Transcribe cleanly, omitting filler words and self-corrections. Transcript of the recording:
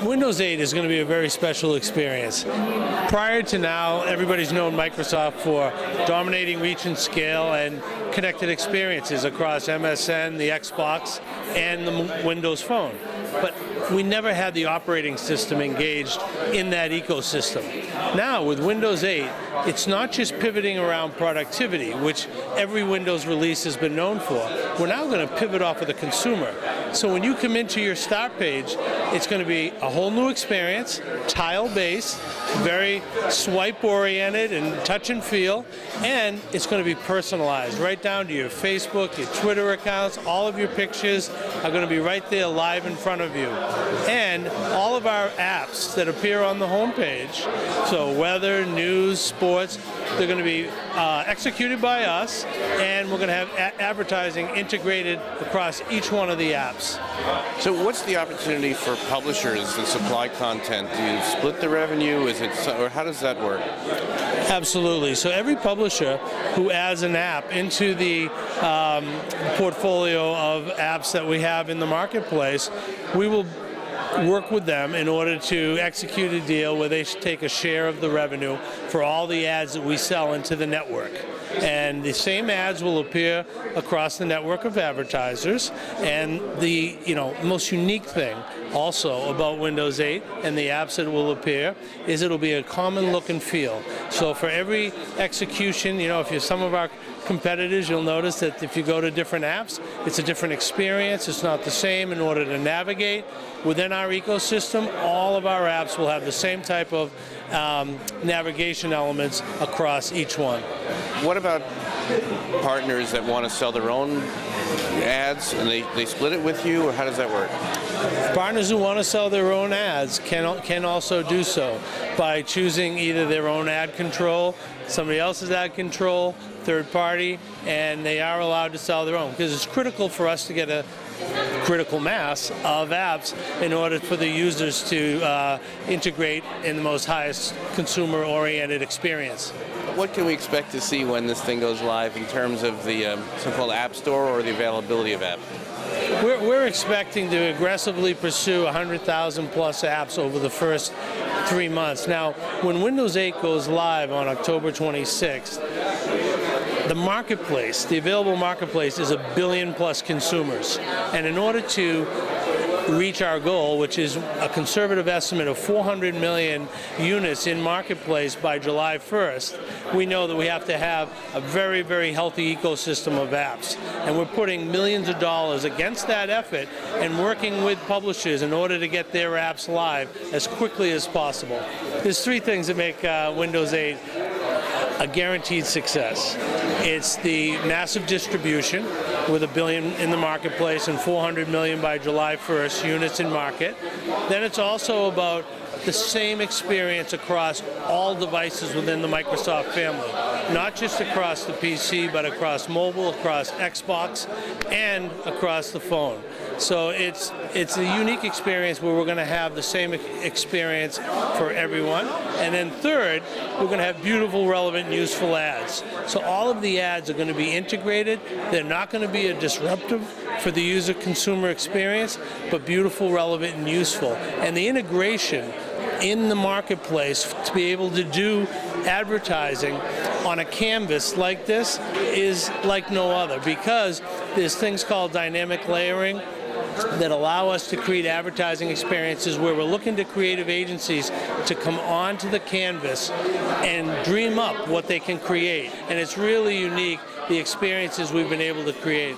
Windows 8 is going to be a very special experience. Prior to now, everybody's known Microsoft for dominating reach and scale and connected experiences across MSN, the Xbox, and the Windows Phone. But we never had the operating system engaged in that ecosystem. Now, with Windows 8, it's not just pivoting around productivity, which every Windows release has been known for. We're now going to pivot off of the consumer. So when you come into your start page, it's going to be a whole new experience, tile-based, very swipe-oriented and touch and feel, and it's going to be personalized right down to your Facebook, your Twitter accounts. All of your pictures are going to be right there live in front of you. And all of our apps that appear on the home page, so weather, news, sports, they're going to be executed by us, and we're going to have advertising integrated across each one of the apps. So what's the opportunity for publishers to supply content? Do you split the revenue? Or how does that work? Absolutely. So every publisher who adds an app into the portfolio of apps that we have in the marketplace, we will work with them in order to execute a deal where they should take a share of the revenue for all the ads that we sell into the network. And the same ads will appear across the network of advertisers. And the most unique thing also about Windows 8 and the apps that will appear is it'll be a common look and feel. So for every execution, if you're some of our competitors, you'll notice that if you go to different apps, it's a different experience. It's not the same in order to navigate. Within our ecosystem, all of our apps will have the same type of navigation elements across each one. What about partners that want to sell their own ads and they split it with you, or how does that work? Partners who want to sell their own ads can also do so by choosing either their own ad control, somebody else's ad control, third party, and they are allowed to sell their own, because it's critical for us to get a critical mass of apps in order for the users to integrate in the most highest consumer-oriented experience. What can we expect to see when this thing goes live in terms of the so-called App Store or the availability of apps? We're expecting to aggressively pursue 100,000 plus apps over the first 3 months. Now, when Windows 8 goes live on October 26th, the marketplace, the available marketplace, is 1 billion plus consumers. And in order to reach our goal, which is a conservative estimate of 400 million units in marketplace by July 1st, we know that we have to have a very, very healthy ecosystem of apps. And we're putting millions of dollars against that effort and working with publishers in order to get their apps live as quickly as possible. There's 3 things that make Windows 8 a guaranteed success. It's the massive distribution with 1 billion in the marketplace and 400 million by July 1st units in market. Then it's also about the same experience across all devices within the Microsoft family, not just across the PC, but across mobile, across Xbox, and across the phone. So it's a unique experience where we're going to have the same experience for everyone. And then third, we're going to have beautiful, relevant, and useful ads. So all of the ads are going to be integrated. They're not going to be a disruptive for the user-consumer experience, but beautiful, relevant, and useful. And the integration in the marketplace to be able to do advertising on a canvas like this is like no other, because there's things called dynamic layering that allow us to create advertising experiences where we're looking to creative agencies to come onto the canvas and dream up what they can create. And it's really unique, the experiences we've been able to create.